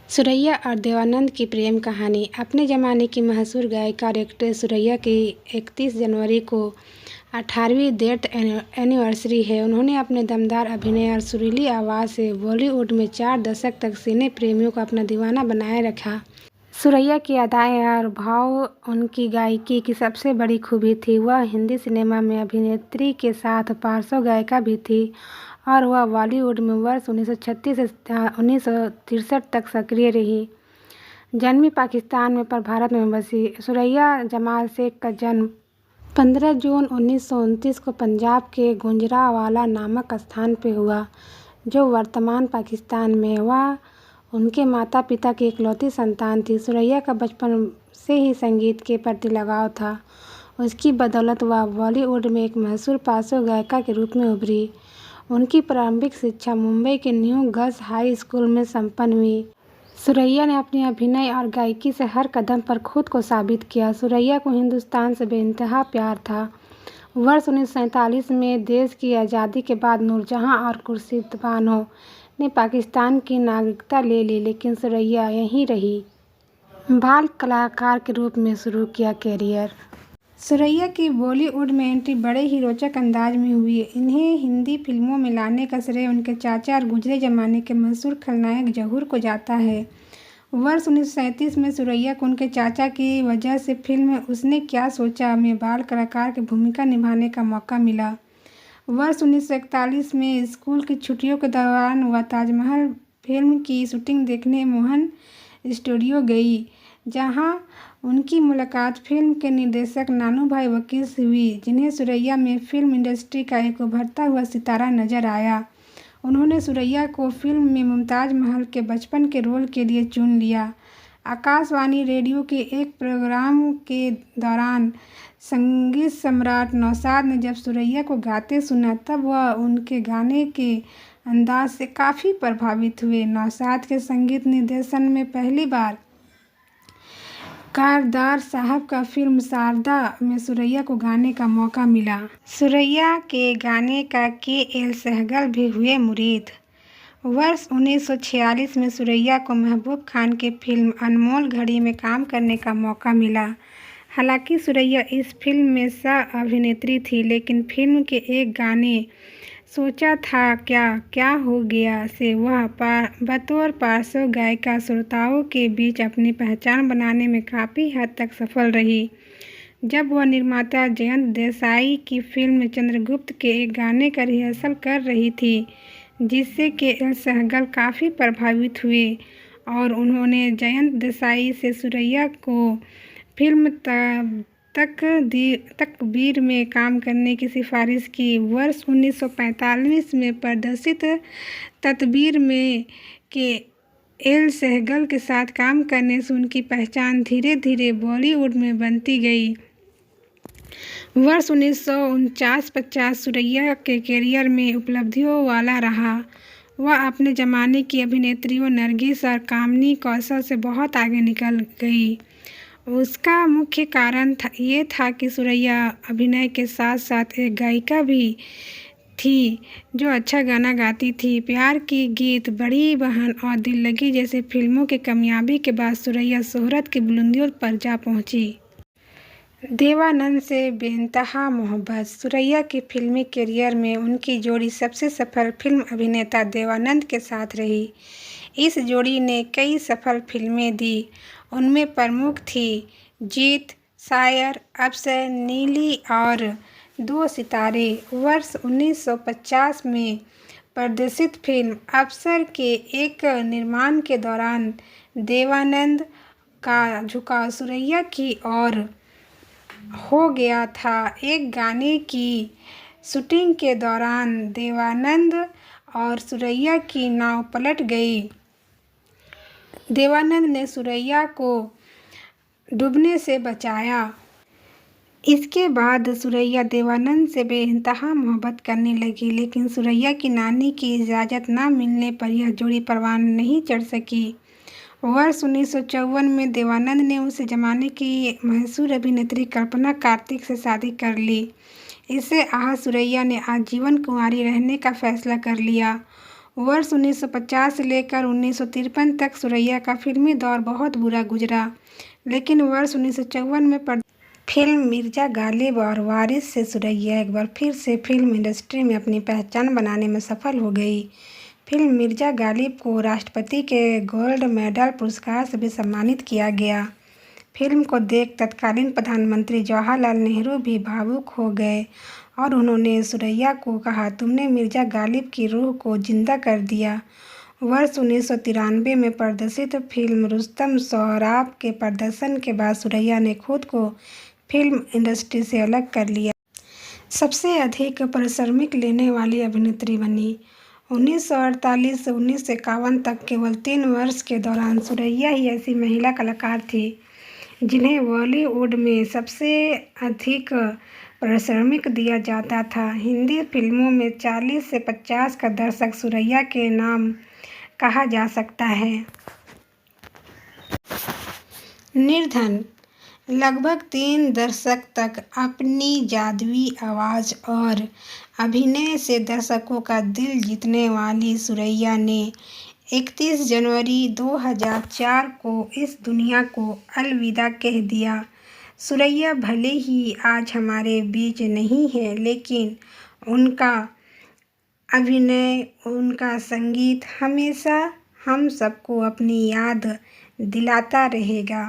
सुरैया और देवानंद की प्रेम कहानी। अपने ज़माने की मशहूर गायिका और एक्ट्रेस सुरैया की 31 जनवरी को 18वीं डेथ एनिवर्सरी है। उन्होंने अपने दमदार अभिनय और सुरीली आवाज़ से बॉलीवुड में 4 दशक तक सिने प्रेमियों को अपना दीवाना बनाए रखा। सुरैया की अदाएँ और भाव उनकी गायकी की सबसे बड़ी खूबी थी। वह हिंदी सिनेमा में अभिनेत्री के साथ पार्श्व गायिका भी थी और वह बॉलीवुड में वर्ष 1936 से 1963 तक सक्रिय रही। जन्मी पाकिस्तान में पर भारत में बसी, सुरैया जमाल शेख का जन्म 15 जून 1929 को पंजाब के गुजरांवाला नामक स्थान पर हुआ, जो वर्तमान पाकिस्तान में है। वह उनके माता पिता की इकलौती संतान थी। सुरैया का बचपन से ही संगीत के प्रति लगाव था। उसकी बदौलत वह बॉलीवुड में एक मशहूर पार्श्व गायिका के रूप में उभरी। उनकी प्रारंभिक शिक्षा मुंबई के न्यू गर्ल्स हाई स्कूल में संपन्न हुई। सुरैया ने अपने अभिनय और गायकी से हर कदम पर खुद को साबित किया। सुरैया को हिंदुस्तान से बेइंतहा प्यार था। वर्ष 1947 में देश की आज़ादी के बाद नूरजहां और खुर्शीद बानो ने पाकिस्तान की नागरिकता ले ली, लेकिन सुरैया यहीं रही। बाल कलाकार के रूप में शुरू किया कैरियर। सुरैया की बॉलीवुड में एंट्री बड़े ही रोचक अंदाज में हुई। इन्हें हिंदी फिल्मों में लाने का श्रेय उनके चाचा और गुजरे जमाने के मशहूर खलनायक जहूर को जाता है। वर्ष 1937 में सुरैया को उनके चाचा की वजह से फिल्म उसने क्या सोचा में बाल कलाकार की भूमिका निभाने का मौका मिला। वर्ष 1941 में स्कूल की छुट्टियों के दौरान वह ताजमहल फिल्म की शूटिंग देखने मोहन स्टूडियो गई, जहां उनकी मुलाकात फिल्म के निर्देशक नानूभाई वकील से हुई, जिन्हें सुरैया में फिल्म इंडस्ट्री का एक उभरता हुआ सितारा नजर आया। उन्होंने सुरैया को फिल्म में मुमताज महल के बचपन के रोल के लिए चुन लिया। आकाशवाणी रेडियो के एक प्रोग्राम के दौरान संगीत सम्राट नौशाद ने जब सुरैया को गाते सुना, तब वह उनके गाने के अंदाज से काफ़ी प्रभावित हुए। नौशाद के संगीत निर्देशन में पहली बार कारदार साहब का फिल्म शारदा में सुरैया को गाने का मौका मिला। सुरैया के गाने का के.एल. सहगल भी हुए मुरीद। वर्ष 1946 में सुरैया को महबूब खान की फिल्म अनमोल घड़ी में काम करने का मौका मिला। हालांकि सुरैया इस फिल्म में सह अभिनेत्री थी, लेकिन फिल्म के एक गाने सोचा था क्या क्या हो गया से वह बतौर पार्श्व गायिका श्रोताओं के बीच अपनी पहचान बनाने में काफ़ी हद तक सफल रही। जब वह निर्माता जयंत देसाई की फिल्म चंद्रगुप्त के एक गाने का रिहर्सल कर रही थी, जिससे के.एल. सहगल काफ़ी प्रभावित हुए और उन्होंने जयंत देसाई से सुरैया को फिल्म तकदीर में काम करने की सिफारिश की। वर्ष 1945 में प्रदर्शित तकदीर में के.एल. सहगल के साथ काम करने से उनकी पहचान धीरे धीरे बॉलीवुड में बनती गई। वर्ष 1949-50 सुरैया के कैरियर में उपलब्धियों वाला रहा। वह अपने ज़माने की अभिनेत्रियों नरगिस और कामिनी कौशल से बहुत आगे निकल गई। उसका मुख्य कारण ये था कि सुरैया अभिनय के साथ साथ एक गायिका भी थी जो अच्छा गाना गाती थी। प्यार की गीत, बड़ी बहन और दिल लगी जैसे फिल्मों की कामयाबी के बाद सुरैया शोहरत की बुलंदियों पर जा पहुंची। देवानंद से बेइंतहा मोहब्बत। सुरैया की फिल्मी करियर में उनकी जोड़ी सबसे सफल फिल्म अभिनेता देवानंद के साथ रही। इस जोड़ी ने कई सफल फिल्में दी। उनमें प्रमुख थी जीत, शायर, अफसर, नीली और दो सितारे। वर्ष 1950 में प्रदर्शित फिल्म अफसर के एक निर्माण के दौरान देवानंद का झुकाव सुरैया की ओर हो गया था। एक गाने की शूटिंग के दौरान देवानंद और सुरैया की नाव पलट गई। देवानंद ने सुरैया को डूबने से बचाया। इसके बाद सुरैया देवानंद से बेइंतहा मोहब्बत करने लगी, लेकिन सुरैया की नानी की इजाज़त न मिलने पर यह जोड़ी परवान नहीं चढ़ सकी। वर्ष 1954 में देवानंद ने उस जमाने की मशहूर अभिनेत्री कल्पना कार्तिक से शादी कर ली। इससे सुरैया ने आजीवन कुंवारी रहने का फैसला कर लिया। वर्ष 1950 से लेकर 1953 तक सुरैया का फिल्मी दौर बहुत बुरा गुजरा, लेकिन वर्ष 1954 में फिल्म मिर्जा गालिब और वारिस से सुरैया एक बार फिर से फिल्म इंडस्ट्री में अपनी पहचान बनाने में सफल हो गई। फिल्म मिर्जा गालिब को राष्ट्रपति के गोल्ड मेडल पुरस्कार से भी सम्मानित किया गया। फिल्म को देख तत्कालीन प्रधानमंत्री जवाहरलाल नेहरू भी भावुक हो गए और उन्होंने सुरैया को कहा, तुमने मिर्जा गालिब की रूह को जिंदा कर दिया। वर्ष 1993 में प्रदर्शित फिल्म रुस्तम सोहराब के प्रदर्शन के बाद सुरैया ने खुद को फिल्म इंडस्ट्री से अलग कर लिया। सबसे अधिक पारिश्रमिक लेने वाली अभिनेत्री बनी। 1948 से 1951 तक केवल 3 वर्ष के दौरान सुरैया ही ऐसी महिला कलाकार थी जिन्हें बॉलीवुड में सबसे अधिक पारिश्रमिक दिया जाता था। हिंदी फिल्मों में 40 से 50 का दशक सुरैया के नाम कहा जा सकता है। निर्धन लगभग 3 दशक तक अपनी जादुई आवाज़ और अभिनय से दर्शकों का दिल जीतने वाली सुरैया ने 31 जनवरी 2004 को इस दुनिया को अलविदा कह दिया। सुरैया भले ही आज हमारे बीच नहीं है, लेकिन उनका अभिनय, उनका संगीत हमेशा हम सबको अपनी याद दिलाता रहेगा।